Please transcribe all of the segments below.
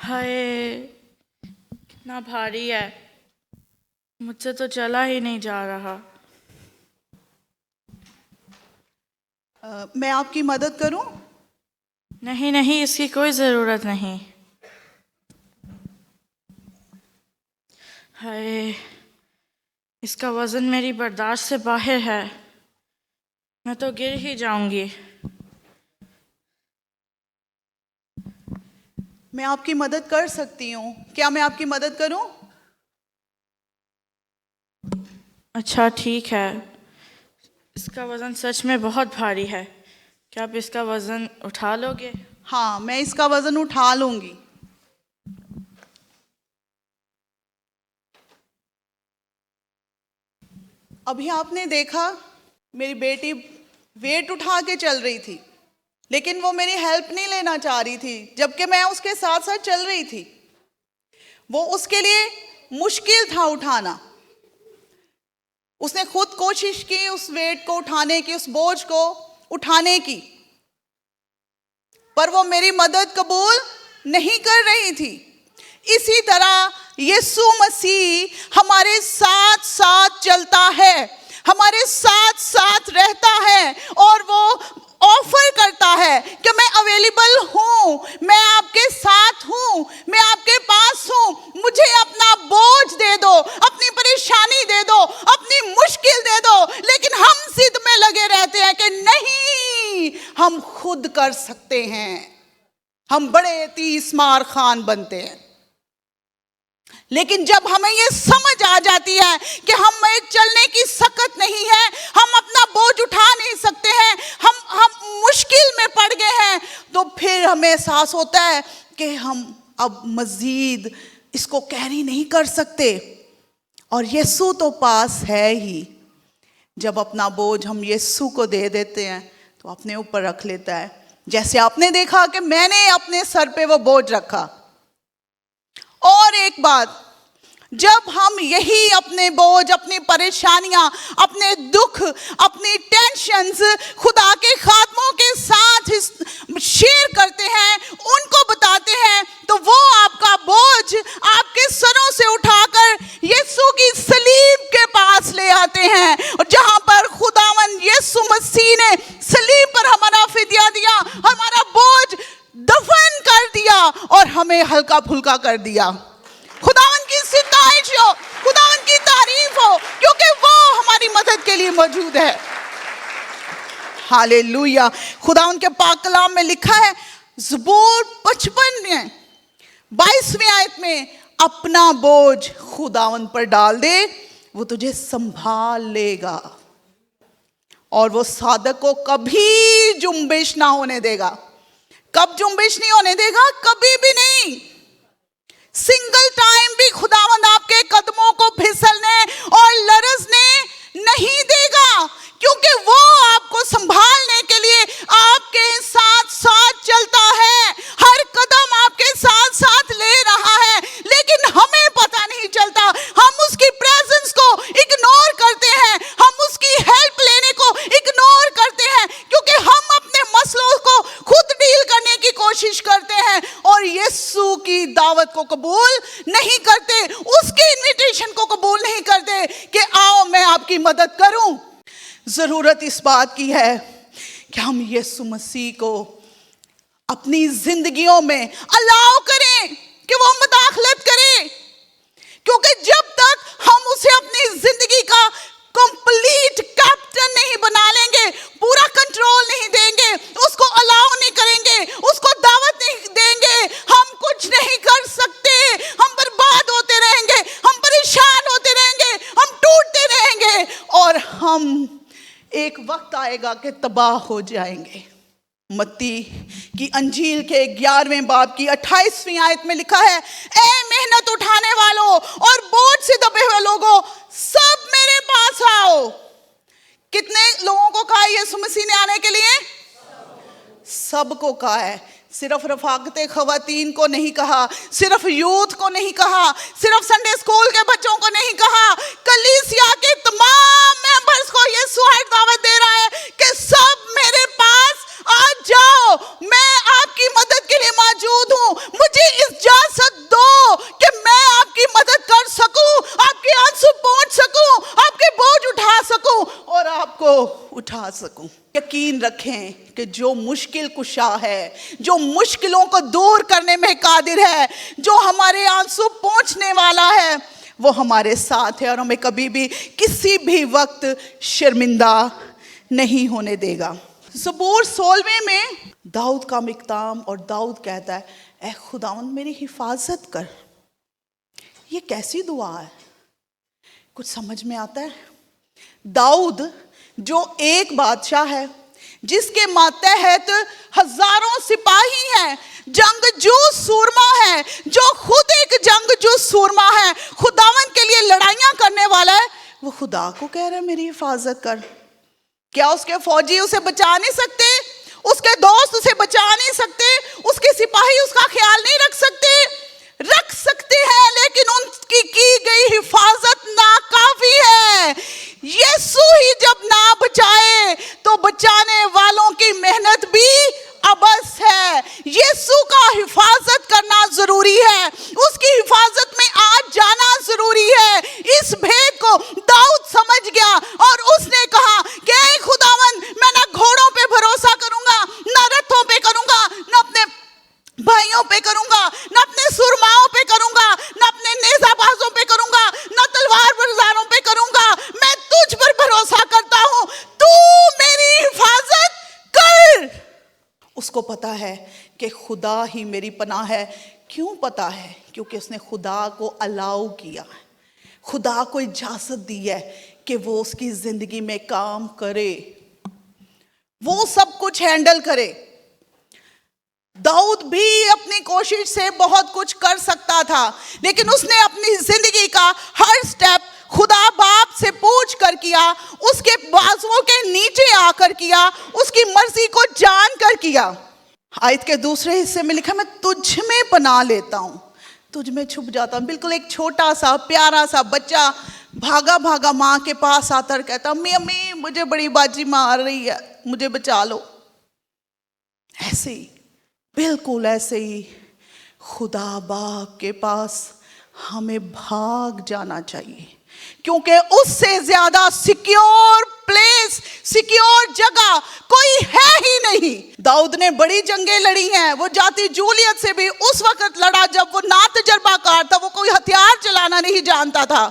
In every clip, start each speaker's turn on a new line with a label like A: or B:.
A: ہائے کتنا بھاری ہے، مجھ سے تو چلا ہی نہیں جا رہا۔
B: میں آپ کی مدد کروں؟
A: نہیں نہیں، اس کی کوئی ضرورت نہیں۔ ہائے اس کا وزن میری برداشت سے باہر ہے، میں تو گر ہی جاؤں گی۔
B: میں آپ کی مدد کر سکتی ہوں، کیا میں آپ کی مدد کروں؟
A: اچھا ٹھیک ہے، اس کا وزن سچ میں بہت بھاری ہے، کیا آپ اس کا وزن اٹھا لو گے؟
B: ہاں، میں اس کا وزن اٹھا لوں گی۔ ابھی آپ نے دیکھا میری بیٹی ویٹ اٹھا کے چل رہی تھی، لیکن وہ میری ہیلپ نہیں لینا چاہ رہی تھی، جبکہ میں اس کے ساتھ ساتھ چل رہی تھی۔ وہ اس کے لیے مشکل تھا اٹھانا۔ اس نے خود کوشش کی اس ویٹ کو اٹھانے کی، اس بوجھ کو اٹھانے کی، پر وہ میری مدد قبول نہیں کر رہی تھی۔ اسی طرح یسوع مسیح ہمارے ساتھ ساتھ چلتا ہے، ہمارے ساتھ ساتھ رہتا ہے، اور وہ آفر کرتا ہے کہ میں اویلیبل ہوں، میں آپ کے ساتھ ہوں، میں آپ کے پاس ہوں، مجھے اپنا بوجھ دے دو، اپنی پریشانی دے دو، اپنی مشکل دے دو۔ لیکن ہم ضد میں لگے رہتے ہیں کہ نہیں، ہم خود کر سکتے ہیں، ہم بڑے تیس مار خان بنتے ہیں۔ لیکن جب ہمیں یہ سمجھ آ جاتی ہے کہ ہم ایک چلنے کی سکت نہیں ہے، ہم اپنا بوجھ اٹھا نہیں سکتے ہیں، ہم مشکل میں پڑ گئے ہیں، تو پھر ہمیں احساس ہوتا ہے کہ ہم اب مزید اس کو کیری نہیں کر سکتے، اور یسوع تو پاس ہے ہی۔ جب اپنا بوجھ ہم یسوع کو دے دیتے ہیں تو اپنے اوپر رکھ لیتا ہے، جیسے آپ نے دیکھا کہ میں نے اپنے سر پہ وہ بوجھ رکھا۔ اور ایک بات، جب ہم یہی اپنے بوجھ، اپنی پریشانیاں، اپنے دکھ، اپنی ٹینشنز خدا کے خادموں کے ساتھ شیئر کرتے ہیں، ان کو بتاتے ہیں، تو وہ آپ کا بوجھ آپ کے سروں سے اٹھا کر یسوع کی صلیب کے پاس لے آتے ہیں، اور جہاں پر خداوند یسوع مسیح نے صلیب پر ہمارا فدیہ دیا، ہمارا بوجھ دفن کر دیا اور ہمیں ہلکا پھلکا کر دیا۔ خداوند کی ستائش ہو، خداوند کی تعریف ہو، کیونکہ وہ ہماری مدد کے لیے موجود ہے۔ ہالےلویا۔ خداوند کے پاک کلام میں لکھا ہے، زبور 55 میں 22ویں آیت میں، اپنا بوجھ خداوند پر ڈال دے، وہ تجھے سنبھال لے گا، اور وہ صادق کو کبھی جنبش نہ ہونے دے گا۔ کب جنبش نہیں ہونے دے گا؟ کبھی بھی نہیں۔ سنگل ٹائم بھی خداوند آپ کے قدموں کو پھسلنے اور لرزنے نہیں دے گا، کیونکہ وہ آپ کو سنبھالنے کے لیے آپ کے ساتھ ساتھ چلتا ہے، ہر قدم آپ کے ساتھ ساتھ لے رہا ہے، لیکن ہمیں پتہ نہیں چلتا، ہم اس کی پریزنس کو اگنور کرتے ہیں، ہم اس کی ہیلپ لینے کو اگنور کرتے ہیں، کیونکہ ہم اپنے مسئلوں کو خود ڈیل کرنے کی کوشش کرتے ہیں، اور یسوع کی دعوت کو قبول نہیں کرتے، اس کی انویٹیشن کو قبول نہیں کرتے کہ آؤ میں آپ کی مدد کروں۔ ضرورت اس بات کی ہے کہ ہم یسوع مسیح کو اپنی زندگیوں میں الاؤ کریں کہ وہ مداخلت کریں، کیونکہ جب تک ہم اسے اپنی زندگی کا کمپلیٹ کیپٹن نہیں بنا لیں گے، پورا کنٹرول نہیں دیں گے، اس کو الاؤ نہیں کریں گے، اس کو دعوت نہیں دیں گے، ہم کچھ نہیں کر سکتے، ہم برباد ہوتے رہیں گے، ہم پریشان ہوتے رہیں گے، ہم ٹوٹتے رہیں گے، اور ہم ایک وقت آئے گا کہ تباہ ہو جائیں گے۔ متی کی انجیل کے 11ویں باب کی 28ویں آیت میں لکھا ہے، اے محنت اٹھانے والوں اور بوجھ سے دبے ہوئے لوگوں، سب میرے پاس آؤ۔ کتنے لوگوں کو کہا یسوع مسیح نے آنے کے لیے؟ سب کو کہا ہے، صرف رفاقت خواتین کو نہیں کہا، صرف یوتھ کو نہیں کہا، صرف سنڈے اسکول کے بچوں کو نہیں کہا، کلیسیا کے تمام ممبرز کو یسوع دعوت دے رہا ہے کہ سب میرے پاس آ جاؤ، میں آپ کی مدد کے لیے موجود ہوں، مجھے اجازت بڑھا سکوں۔ یقین رکھیں کہ جو مشکل کشا ہے، جو مشکلوں کو دور کرنے میں قادر ہے، جو ہمارے آنسو پہنچنے والا ہے، وہ ہمارے ساتھ ہے اور ہمیں کبھی بھی کسی بھی وقت شرمندہ نہیں ہونے دے گا۔ زبور 16 میں داؤد کا مقام، اور داؤد کہتا ہے اے خداوند میری حفاظت کر۔ یہ کیسی دعا ہے؟ کچھ سمجھ میں آتا ہے؟ داؤد جو ایک بادشاہ ہے، جس کے ماتحت ہزاروں سپاہی ہیں، جنگجو سورما ہے، جو خود ایک جنگجو سورما ہے، خداوند کے لیے لڑائیاں کرنے والا ہے، وہ خدا کو کہہ رہا ہے میری حفاظت کر۔ کیا اس کے فوجی اسے بچا نہیں سکتے؟ اس کے دوست اسے بچا نہیں سکتے؟ اس کے سپاہی اس کا خیال نہیں رکھ سکتے؟ رکھ سکتے ہیں، لیکن ان کی گئی حفاظت ناکافی ہے۔ یسوع ہی جب نہ بچائے تو بچانے والوں کی محنت بھی عبث ہے۔ یسوع کا حفاظت کرنا ضروری ہے، اس کی حفاظت میں آج جانا ضروری ہے۔ اس بھید کو داؤد سمجھ گیا اور اس نے کہا کہ اے خداوند میں نہ گھوڑوں پہ بھروسہ کروں گا، نہ رتھوں پہ کروں گا، نہ اپنے بھائیوں پہ کروں گا، نہ اپنے سرماؤں پہ کروں گا، نہ اپنے نیزہ بازوں پہ کروں گا، نہ تلوار برداروں پہ کروں گا، میں تجھ پر بھروسہ کرتا ہوں، تو میری حفاظت کر۔ اس کو پتا ہے کہ خدا ہی میری پناہ ہے۔ کیوں پتا ہے؟ کیونکہ اس نے خدا کو الاؤ کیا ہے، خدا کو اجازت دی ہے کہ وہ اس کی زندگی میں کام کرے، وہ سب کچھ ہینڈل کرے۔ داؤد بھی اپنی کوشش سے بہت کچھ کر سکتا تھا، لیکن اس نے اپنی زندگی کا ہر سٹیپ خدا باپ سے پوچھ کر کیا، اس کے بازوؤں کے نیچے آ کر کیا، اس کی مرضی کو جان کر کیا۔ آیت کے دوسرے حصے میں لکھا میں تجھ میں پناہ لیتا ہوں، تجھ میں چھپ جاتا ہوں۔ بالکل ایک چھوٹا سا پیارا سا بچہ بھاگا بھاگا ماں کے پاس آتا اور کہتا امی امی مجھے بڑی باجی مار رہی ہے، مجھے بچا لو۔ ایسے ہی، بالکل ایسے ہی خدا باپ کے پاس ہمیں بھاگ جانا چاہیے، کیونکہ اس سے زیادہ سیکیور پلیس، سیکیور جگہ کوئی ہے ہی نہیں۔ داؤد نے بڑی جنگیں لڑی ہیں، وہ جاتی جولیت سے بھی اس وقت لڑا جب وہ نا تجربہ کار تھا، وہ کوئی ہتھیار چلانا نہیں جانتا تھا۔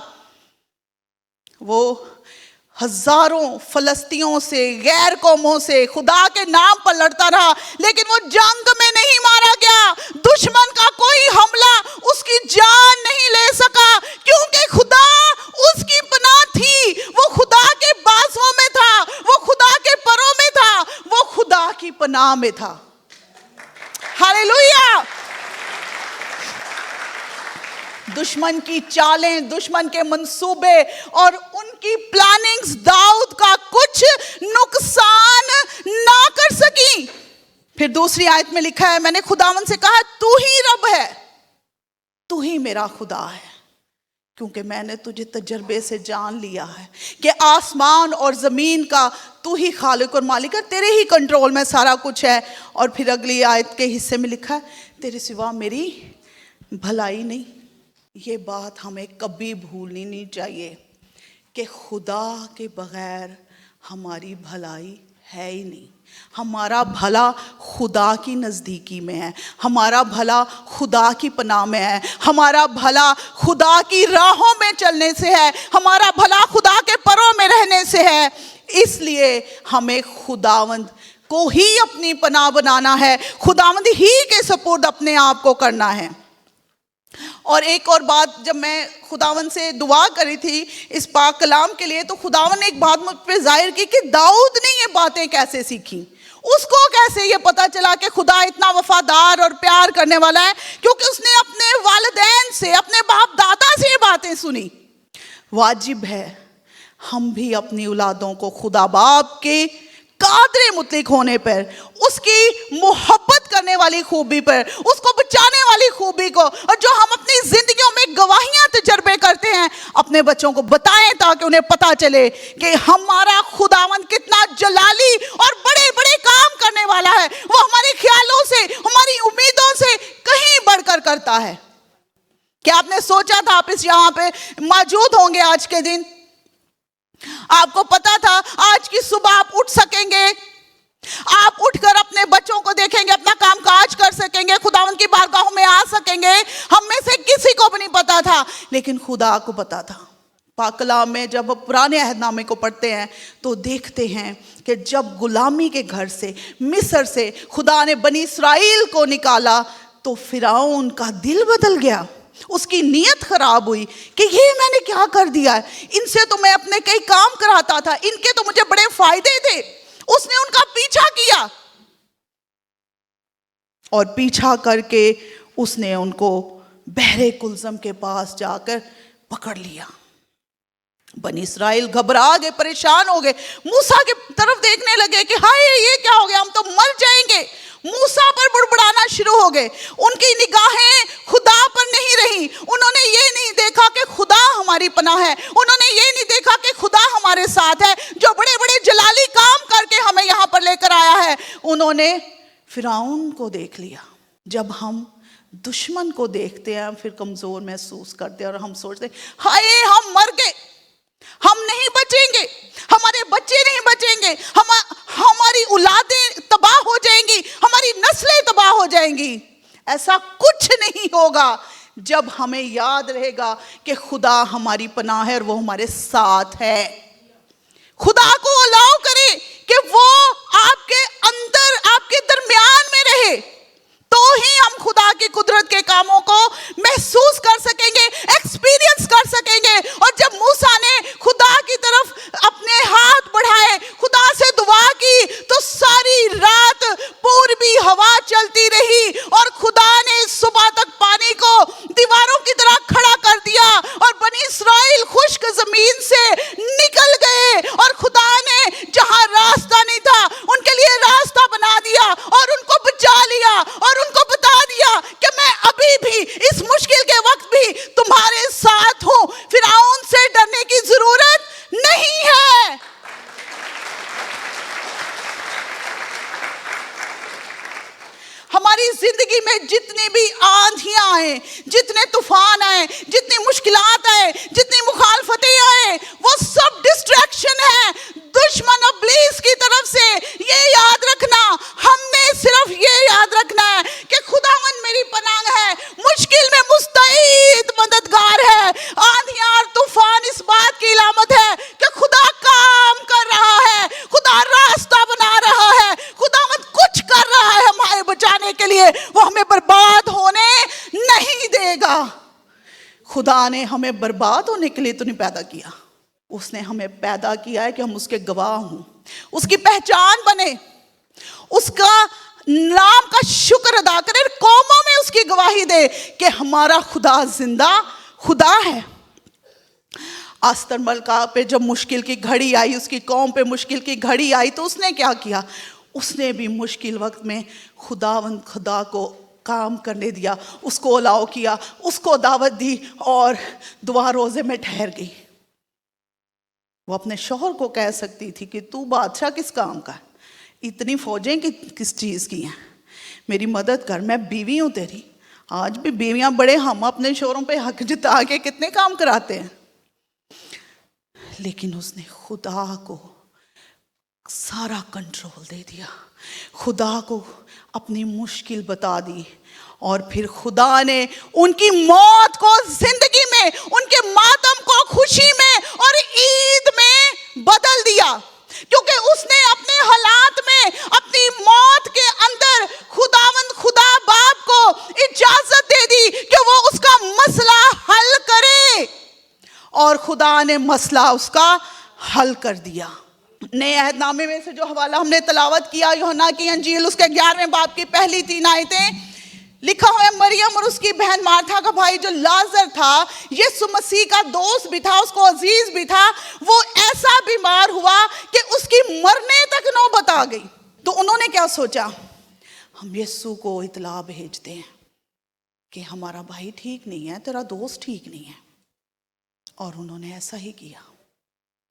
B: وہ ہزاروں فلسطینیوں سے، غیر قوموں سے خدا کے نام پر لڑتا رہا، لیکن وہ جنگ میں نہیں مارا گیا۔ دشمن کا کوئی حملہ اس کی جان نہیں لے سکا، کیونکہ خدا اس کی پناہ تھی، وہ خدا کے بازوؤں میں تھا، وہ خدا کے پروں میں تھا، وہ خدا کی پناہ میں تھا۔ ہاللیلویا۔ دشمن کی چالیں، دشمن کے منصوبے اور ان کی پلاننگز داؤد کا کچھ نقصان نہ کر سکی۔ پھر دوسری آیت میں لکھا ہے میں نے خداوند سے کہا تو ہی رب ہے، تو ہی میرا خدا ہے، کیونکہ میں نے تجھے تجربے سے جان لیا ہے کہ آسمان اور زمین کا تو ہی خالق اور مالک ہے، تیرے ہی کنٹرول میں سارا کچھ ہے۔ اور پھر اگلی آیت کے حصے میں لکھا ہے تیرے سوا میری بھلائی نہیں۔ یہ بات ہمیں کبھی بھولنی نہیں چاہیے کہ خدا کے بغیر ہماری بھلائی ہے ہی نہیں۔ ہمارا بھلا خدا کی نزدیکی میں ہے، ہمارا بھلا خدا کی پناہ میں ہے، ہمارا بھلا خدا کی راہوں میں چلنے سے ہے، ہمارا بھلا خدا کے پروں میں رہنے سے ہے۔ اس لیے ہمیں خداوند کو ہی اپنی پناہ بنانا ہے، خداوند ہی کے سپرد اپنے آپ کو کرنا ہے۔ اور ایک اور بات، جب میں خداوند سے دعا کری تھی اس پاک کلام کے لیے، تو خداوند نے ایک بات مجھ پہ ظاہر کی کہ داؤد نے یہ باتیں کیسے سیکھی، اس کو کیسے یہ پتا چلا کہ خدا اتنا وفادار اور پیار کرنے والا ہے، کیونکہ اس نے اپنے والدین سے، اپنے باپ دادا سے یہ باتیں سنی۔ واجب ہے ہم بھی اپنی اولادوں کو خدا باپ کے قادر مطلق ہونے پر، اس کی محبت کرنے والی خوبی پر، اس کو بچانے والی خوبی کو، اور جو ہم اپنی زندگیوں میں گواہیاں تجربے کرتے ہیں، اپنے بچوں کو بتائیں تاکہ انہیں پتا چلے کہ ہمارا خداوند کتنا جلالی اور بڑے بڑے کام کرنے والا ہے۔ وہ ہمارے خیالوں سے، ہماری امیدوں سے کہیں بڑھ کر کرتا ہے۔ کیا آپ نے سوچا تھا آپ اس یہاں پہ موجود ہوں گے آج کے دن؟ آپ کو پتا تھا آج کی صبح آپ اٹھ سکیں گے، آپ اٹھ کر اپنے بچوں کو دیکھیں گے، اپنا کام کاج کر سکیں گے، خداوند کی بارگاہوں میں آ سکیں گے؟ ہم میں سے کسی کو بھی نہیں پتا تھا، لیکن خدا کو پتا تھا۔ پاک کلام میں جب پرانے عہد نامے کو پڑھتے ہیں تو دیکھتے ہیں کہ جب غلامی کے گھر سے، مصر سے خدا نے بنی اسرائیل کو نکالا تو فرعون کا دل بدل گیا، اس کی نیت خراب ہوئی کہ یہ میں نے کیا کر دیا ہے، ان سے تو میں اپنے کئی کام کراتا تھا، ان کے تو مجھے بڑے فائدے تھے۔ اس نے ان کا پیچھا کیا اور پیچھا کر کے اس نے ان کو بحر کلزم کے پاس جا کر پکڑ لیا۔ بنی اسرائیل گھبرا گئے، پریشان ہو گئے، موسیٰ کی طرف دیکھنے لگے کہ ہائے یہ کیا ہو گیا، ہم تو مر جائیں گے۔ موسیٰ پر بڑبڑانا شروع ہو گئے، ان کی نگاہیں خدا پر نہیں رہی، انہوں نے یہ نہیں دیکھا کہ خدا ہماری پناہ ہے، انہوں نے یہ نہیں دیکھا کہ خدا ہمارے ساتھ ہے جو بڑے بڑے جلالی کام کر کے ہمیں یہاں پر لے کر آیا ہے۔ انہوں نے فرعون کو دیکھ لیا۔ جب ہم دشمن کو دیکھتے ہیں پھر کمزور محسوس کرتے ہیں اور ہم سوچتے ہیں ہائے ہم مر گئے، ہم نہیں بچیں گے، ہمارے بچے نہیں بچیں گے، ہماری اولادیں تباہ ہو جائیں گی، ہماری نسلیں تباہ ہو جائیں گی۔ ایسا کچھ نہیں ہوگا جب ہمیں یاد رہے گا کہ خدا ہماری پناہ ہے اور وہ ہمارے ساتھ ہے۔ خدا کو الاؤ کرے کہ وہ آپ کے اندر، آپ کے درمیان میں رہے، تو ہی ہم خدا کی قدرت کے کاموں کو محسوس کر سکیں گے، ایکسپیرینس کر سکیں گے۔ اور جب موسیٰ نے خدا کی طرف اپنے ہاتھ بڑھائے، خدا سے دعا کی، تو ساری رات پوربی ہوا چلتی رہی اور خدا نے صبح تک پانی کو دیواروں کی طرح کھڑا کر دیا اور بنی اسرائیل خشک زمین سے نکل گئے، اور خدا نے جہاں راستہ نہیں تھا ان کے لیے راستہ بنا دیا اور ان کو بچا لیا اور ان کو بتا دیا کہ میں ابھی بھی اس مشکل کے وقت بھی تمہارے ساتھ ہوں، فرعون سے ڈرنے کی ضرورت نہیں ہے۔ ہماری زندگی میں جتنی بھی آندھیاں آئیں، جتنے طوفان آئیں، جتنی مشکلات آئیں، جتنی مخالفتیں آئیں، وہ سب ڈسٹریکشن ہے دشمن ابلیس کی طرف سے۔ یہ یاد رکھنا، ہم نے صرف یہ یاد رکھنا ہے کہ خداوند میری پناہ ہے، مشکل میں مستعد مددگار ہے۔ آندھیاں اور طوفان اس بات کی علامت ہے کہ خدا کام کر رہا ہے، خدا راستہ بنا رہا ہے، خداوند کچھ کر رہا ہے ہمارے بچانے کے لیے، وہ ہمیں برباد ہونے نہیں دے گا۔ خدا نے ہمیں برباد ہونے کے لیے تو نہیں پیدا کیا، اس نے ہمیں پیدا کیا ہے کہ ہم اس کے گواہ ہوں، اس کی پہچان بنے، اس کا نام کا شکر ادا کرے، قوموں میں اس کی گواہی دے کہ ہمارا خدا زندہ خدا ہے۔ آستر ملکہ پہ جب مشکل کی گھڑی آئی، اس کی قوم پہ مشکل کی گھڑی آئی تو اس نے کیا کیا؟ اس نے بھی مشکل وقت میں خدا کو کام کرنے دیا، اس کو الاؤ کیا، اس کو دعوت دی اور دعا روزے میں ٹھہر گئی۔ وہ اپنے شوہر کو کہہ سکتی تھی کہ تو بادشاہ کس کام کا ہے، اتنی فوجیں کس چیز کی ہیں، میری مدد کر، میں بیوی ہوں تیری۔ آج بھی بیویاں بڑے ہم اپنے شوہروں پہ حق جتا کے کتنے کام کراتے ہیں، لیکن اس نے خدا کو سارا کنٹرول دے دیا، خدا کو اپنی مشکل بتا دی، اور پھر خدا نے ان کی موت کو زندگی میں، ان کے ماتم کو خوشی میں اور عید میں بدل دیا، کیونکہ اس نے اپنے حالات میں، اپنی موت کے اندر خدا باپ کو اجازت دے دی کہ وہ اس کا مسئلہ حل کرے، اور خدا نے مسئلہ اس کا حل کر دیا۔ نئے عہد نامے میں سے جو حوالہ ہم نے تلاوت کیا، یوحنا کی انجیل اس کے 11ویں باب کی پہلی 3 آیتیں، لکھا ہوا ہے مریم اور اس کی بہن مارتھا کا بھائی جو لازر تھا، یسوع مسیح کا دوست بھی تھا، اس کو عزیز بھی تھا، وہ ایسا بیمار ہوا کہ اس کی مرنے تک نوبت آ گئی۔ تو انہوں نے کیا سوچا؟ ہم یسوع کو اطلاع بھیجتے ہیں کہ ہمارا بھائی ٹھیک نہیں ہے، تیرا دوست ٹھیک نہیں ہے، اور انہوں نے ایسا ہی کیا۔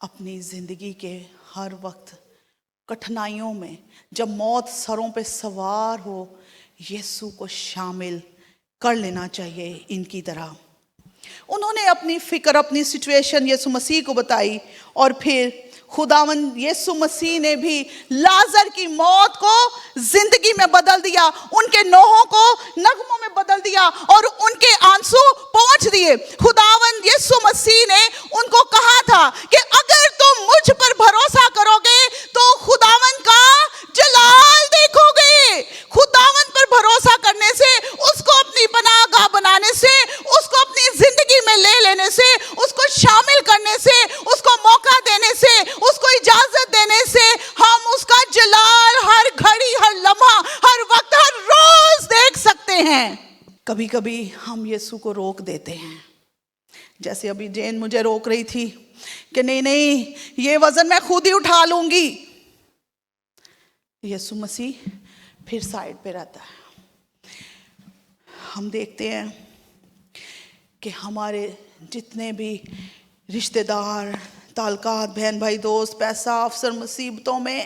B: اپنی زندگی کے ہر وقت کٹھنائیوں میں جب موت سروں پہ سوار ہو، یسوع کو شامل کر لینا چاہیے ان کی طرح۔ انہوں نے اپنی فکر، اپنی سچویشن یسوع مسیح کو بتائی، اور پھر خداوند یسوع مسیح نے بھی لازر کی موت کو زندگی میں بدل دیا، ان کے نوحوں کو نغموں میں بدل دیا، اور ان کے آنسو پہنچ دیے۔ خداوند یسوع مسیح نے ان کو کہا تھا کہ اگر تم مجھ پر بھروسہ کرو گے تو خداوند کا جلال دیکھو گے۔ خداوند پر بھروسہ کرنے سے، اس کو اپنی پناہ گاہ بنانے سے، اس کو اپنی زندگی میں لے لینے سے، اس کو شامل کرنے سے، اس کو موقع دینے سے، اس کو اجازت دینے سے، ہم اس کا جلال ہر گھڑی، ہر لمحہ، ہر وقت، ہر روز دیکھ سکتے ہیں۔ کبھی کبھی ہم یسوع کو روک دیتے ہیں، جیسے ابھی جین مجھے روک رہی تھی کہ نہیں یہ وزن میں خود ہی اٹھا لوں گی۔ یسوع مسیح پھر سائڈ پہ رہتا ہے۔ ہم دیکھتے ہیں کہ ہمارے جتنے بھی رشتہ دار، تعلقات، بہن بھائی، دوست، پیسہ، افسر، مصیبتوں میں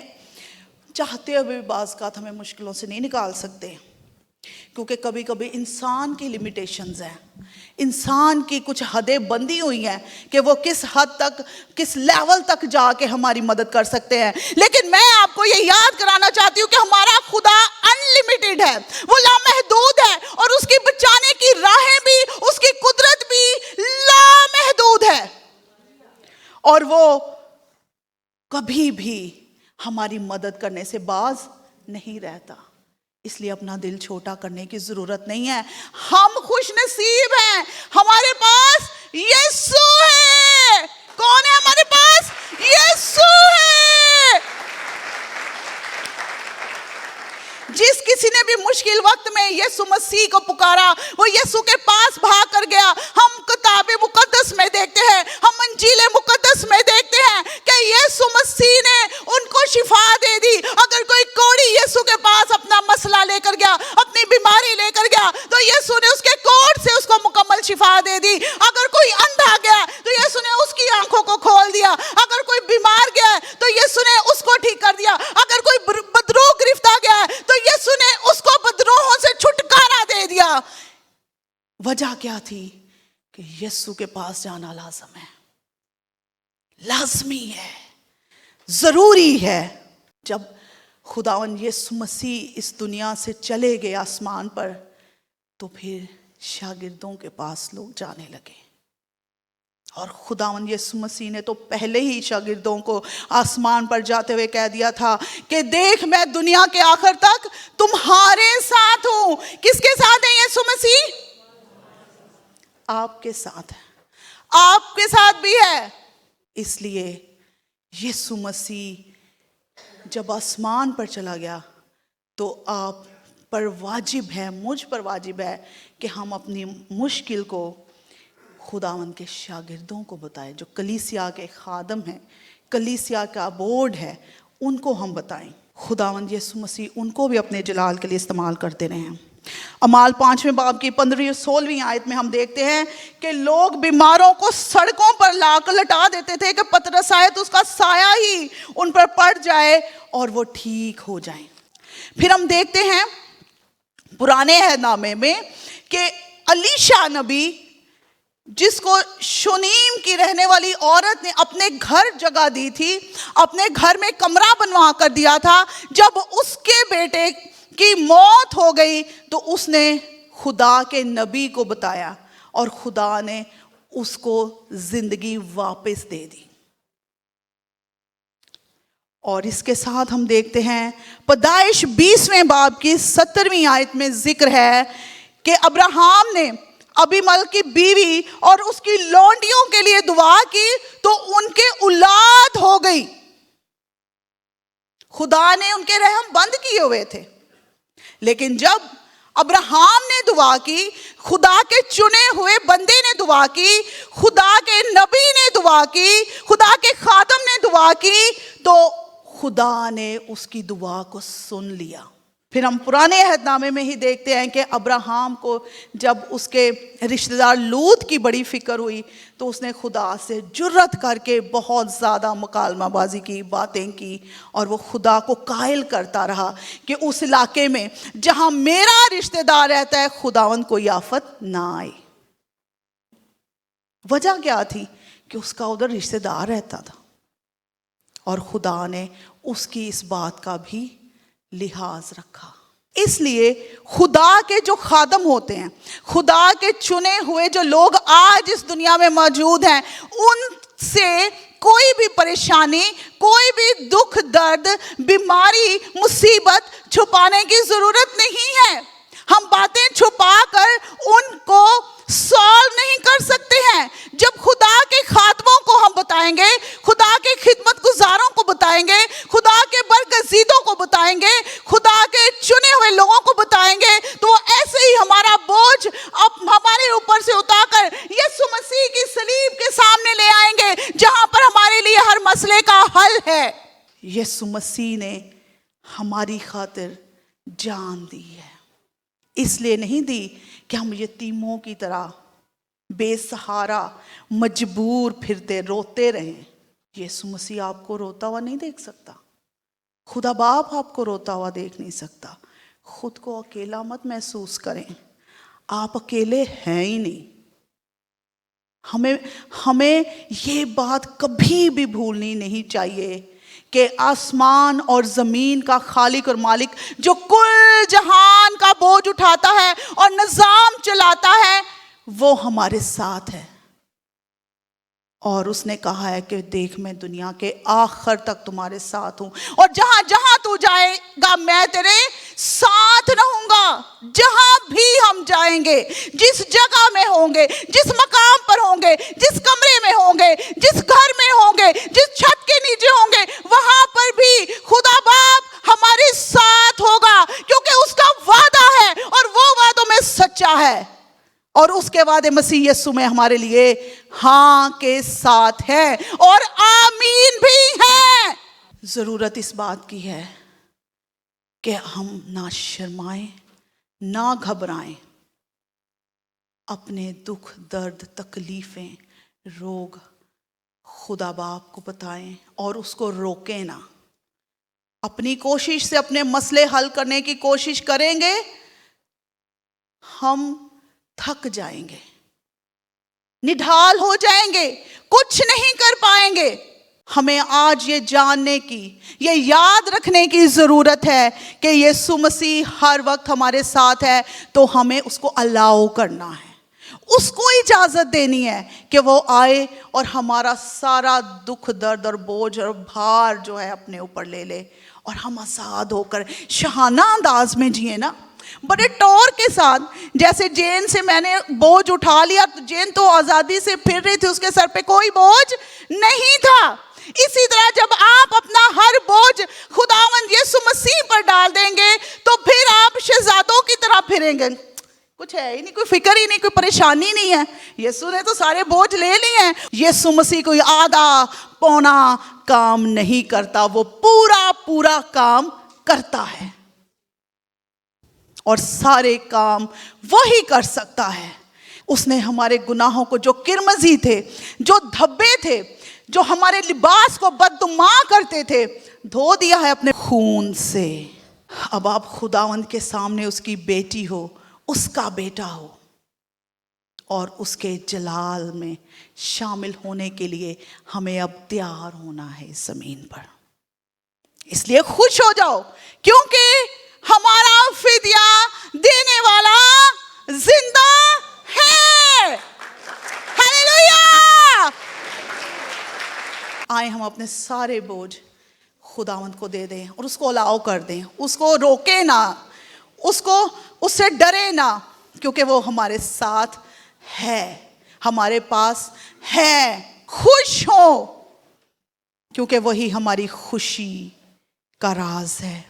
B: چاہتے ہوئے بھی بعض اوقات ہمیں مشکلوں سے نہیں نکال سکتے، کیونکہ کبھی کبھی انسان کی لمیٹیشنز ہیں، انسان کی کچھ حدیں بندی ہوئی ہیں کہ وہ کس حد تک، کس لیول تک جا کے ہماری مدد کر سکتے ہیں۔ لیکن میں آپ کو یہ یاد کرانا چاہتی ہوں کہ ہمارا خدا انلیمیٹڈ ہے، وہ لامحدود ہے، اور اس کی بچانے کی راہیں بھی، اس کی قدرت بھی لامحدود ہے، اور وہ کبھی بھی ہماری مدد کرنے سے باز نہیں رہتا۔ اس لیے اپنا دل چھوٹا کرنے کی ضرورت نہیں ہے۔ ہم خوش نصیب ہیں، ہمارے پاس یسوع ہے۔ کون ہے ہمارے پاس؟ یسوع ہے۔ جس کسی نے بھی مشکل وقت میں یسوع مسیح کو پکارا، وہ یسوع کے پاس بھاگ کر گیا۔ ہم کتاب مقدس میں دیکھتے ہیں، ہم انجیل مقدس میں دیکھتے ہیں کہ یسوع مسیح نے ان کو شفا دے دی۔ اگر کوئی کوڑی یسوع کے پاس اپنا مسئلہ لے کر گیا، اپنی بیماری لے کر گیا، تو یسوع نے اس کے کوڑ سے اس کو مکمل شفا دے دی۔ اگر کوئی اندھا گیا تو یسوع نے اس کی آنکھوں کو کھول دیا۔ اگر کوئی بیمار گیا تو یسوع نے اس کو ٹھیک کر دیا۔ اگر کوئی بدروح گرفتہ گیا تو یسوع نے اس کو بدروحوں سے چھٹکارا دے دیا۔ وجہ کیا تھی؟ کہ یسوع کے پاس جانا لازم ہے، لازمی ہے، ضروری ہے۔ جب خداوند یسوع مسیح اس دنیا سے چلے گئے آسمان پر، تو پھر شاگردوں کے پاس لوگ جانے لگے، اور خداوند یسوع مسیح نے تو پہلے ہی شاگردوں کو آسمان پر جاتے ہوئے کہہ دیا تھا کہ دیکھ میں دنیا کے آخر تک تمہارے ساتھ ہوں۔ کس کے ساتھ ہے یسوع مسیح؟ آپ کے ساتھ ہے، آپ کے ساتھ بھی ہے۔ اس لیے یسوع مسیح جب آسمان پر چلا گیا تو آپ پر واجب ہے، مجھ پر واجب ہے کہ ہم اپنی مشکل کو خداوند کے شاگردوں کو بتائیں، جو کلیسیا کے خادم ہیں، کلیسیا کا بورڈ ہے، ان کو ہم بتائیں۔ خداوند یسوع مسیح ان کو بھی اپنے جلال کے لیے استعمال کرتے رہے ہیں۔ اعمال 5ویں باب کی 15 اور 16ویں آیت میں ہم دیکھتے ہیں کہ لوگ بیماروں کو سڑکوں پر لا کر لٹا دیتے تھے کہ پطرس آئے تو اس کا سایہ ہی ان پر پڑ جائے اور وہ ٹھیک ہو جائیں۔ پھر ہم دیکھتے ہیں پرانے عہد نامے میں کہ الیشا نبی، جس کو شونیم کی رہنے والی عورت نے اپنے گھر جگہ دی تھی، اپنے گھر میں کمرہ بنوا کر دیا تھا، جب اس کے بیٹے کی موت ہو گئی تو اس نے خدا کے نبی کو بتایا، اور خدا نے اس کو زندگی واپس دے دی۔ اور اس کے ساتھ ہم دیکھتے ہیں پیدائش 20ویں باب کی 17ویں آیت میں ذکر ہے کہ ابراہیم نے ابیملک کی بیوی اور اس کی لونڈیوں کے لیے دعا کی تو ان کے اولاد ہو گئی۔ خدا نے ان کے رحم بند کیے ہوئے تھے، لیکن جب ابراہیم نے دعا کی، خدا کے چنے ہوئے بندے نے دعا کی، خدا کے نبی نے دعا کی، خدا کے خادم نے دعا کی، تو خدا نے اس کی دعا کو سن لیا۔ پھر ہم پرانے عہد نامے میں ہی دیکھتے ہیں کہ ابراہیم کو جب اس کے رشتہ دار لوط کی بڑی فکر ہوئی تو اس نے خدا سے جرت کر کے بہت زیادہ مکالمہ بازی کی، باتیں کی، اور وہ خدا کو قائل کرتا رہا کہ اس علاقے میں جہاں میرا رشتہ دار رہتا ہے خداوند کوئی آفت نہ آئے۔ وجہ کیا تھی؟ کہ اس کا ادھر رشتہ دار رہتا تھا، اور خدا نے اس کی اس بات کا بھی لحاظ رکھا۔ اس لیے خدا کے جو خادم ہوتے ہیں، خدا کے چنے ہوئے جو لوگ آج اس دنیا میں موجود ہیں، ان سے کوئی بھی پریشانی، کوئی بھی دکھ درد، بیماری، مصیبت چھپانے کی ضرورت نہیں ہے۔ ہم باتیں چھپا کر ان کو سالو نہیں کر سکتے ہیں۔ جب خدا کے خادموں کو ہم بتائیں گے، خدا کے خدمت گزاروں کو بتائیں گے، خدا کے برگزیدوں کو بتائیں گے، خدا کے چنے ہوئے لوگوں کو بتائیں گے، تو وہ ایسے ہی ہمارا بوجھ اب ہمارے اوپر سے اٹھا کر یسوع مسیح کی صلیب کے سامنے لے آئیں گے، جہاں پر ہمارے لیے ہر مسئلے کا حل ہے۔ یسوع مسیح نے ہماری خاطر جان دی ہے، اس لیے نہیں دی کہ ہم یتیموں کی طرح بے سہارا مجبور پھرتے روتے رہیں۔ یسوع مسیح آپ کو روتا ہوا نہیں دیکھ سکتا، خدا باپ آپ کو روتا ہوا دیکھ نہیں سکتا۔ خود کو اکیلا مت محسوس کریں، آپ اکیلے ہیں ہی نہیں۔ ہمیں یہ بات کبھی بھی بھولنی نہیں چاہیے کہ آسمان اور زمین کا خالق اور مالک، جو کل جہان کا بوجھ اٹھاتا ہے اور نظام چلاتا ہے، وہ ہمارے ساتھ ہے۔ اور اس نے کہا ہے کہ دیکھ میں دنیا کے آخر تک تمہارے ساتھ ہوں، اور جہاں جہاں تو جائے گا میں تیرے ساتھ رہوں گا۔ جہاں بھی ہم جائیں گے، جس جگہ میں ہوں گے، جس مقام پر ہوں گے، جس کمرے میں ہوں گے، جس گھر میں ہوں گے، جس چھت کے نیچے ہوں گے، وہاں پر بھی خدا باپ ہمارے ساتھ ہوگا، کیونکہ اس کا وعدہ ہے اور وہ وعدوں میں سچا ہے، اور اس کے وعدے مسیح یسوع میں ہمارے لیے ہاں کے ساتھ ہے اور آمین بھی ہے۔ ضرورت اس بات کی ہے کہ ہم نہ شرمائیں، نہ گھبرائیں، اپنے دکھ درد تکلیفیں روگ خدا باپ کو بتائیں اور اس کو روکیں نہ۔ اپنی کوشش سے اپنے مسئلے حل کرنے کی کوشش کریں گے، ہم تھک جائیں گے، نڈھال ہو جائیں گے، کچھ نہیں کر پائیں گے۔ ہمیں آج یہ جاننے کی، یہ یاد رکھنے کی ضرورت ہے کہ یسوع مسیح ہر وقت ہمارے ساتھ ہے، تو ہمیں اس کو الاؤ کرنا ہے، اس کو اجازت دینی ہے کہ وہ آئے اور ہمارا سارا دکھ درد اور بوجھ اور بھار جو ہے اپنے اوپر لے لے، اور ہم آزاد ہو کر شاہانہ انداز میں جئیں نا، بڑے ٹور کے ساتھ۔ جیسے جین سے میں نے بوجھ اٹھا لیا، جین تو آزادی سے پھر رہی تھی، اس کے سر پہ کوئی بوجھ نہیں تھا۔ اسی طرح جب آپ اپنا ہر بوجھ خداوند یسوع مسیح پر ڈال دیں گے، تو پھر آپ شہزادوں کی طرح پھریں گے، کچھ ہے ہی نہیں، کوئی فکر ہی نہیں، کوئی پریشانی نہیں ہے۔ یسوع نے تو سارے بوجھ لے لیے ہیں۔ یسوع مسیح کوئی آدھا پونا کام نہیں کرتا، وہ پورا پورا کام کرتا ہے، اور سارے کام وہی کر سکتا ہے۔ اس نے ہمارے گناہوں کو، جو کرمزی تھے، جو دھبے تھے، جو ہمارے لباس کو بددماں کرتے تھے، دھو دیا ہے اپنے خون سے۔ اب آپ خداوند کے سامنے اس کی بیٹی ہو، اس کا بیٹا ہو، اور اس کے جلال میں شامل ہونے کے لیے ہمیں اب تیار ہونا ہے اس زمین پر۔ اس لیے خوش ہو جاؤ، کیونکہ ہمارا فدیہ دینے والا زندہ ہے۔ ہلیلویا! آئیں ہم اپنے سارے بوجھ خداوند کو دے دیں اور اس کو الاؤ کر دیں، اس کو روکے نہ، اس سے ڈرے نہ، کیونکہ وہ ہمارے ساتھ ہے، ہمارے پاس ہے۔ خوش ہو، کیونکہ وہی ہماری خوشی کا راز ہے۔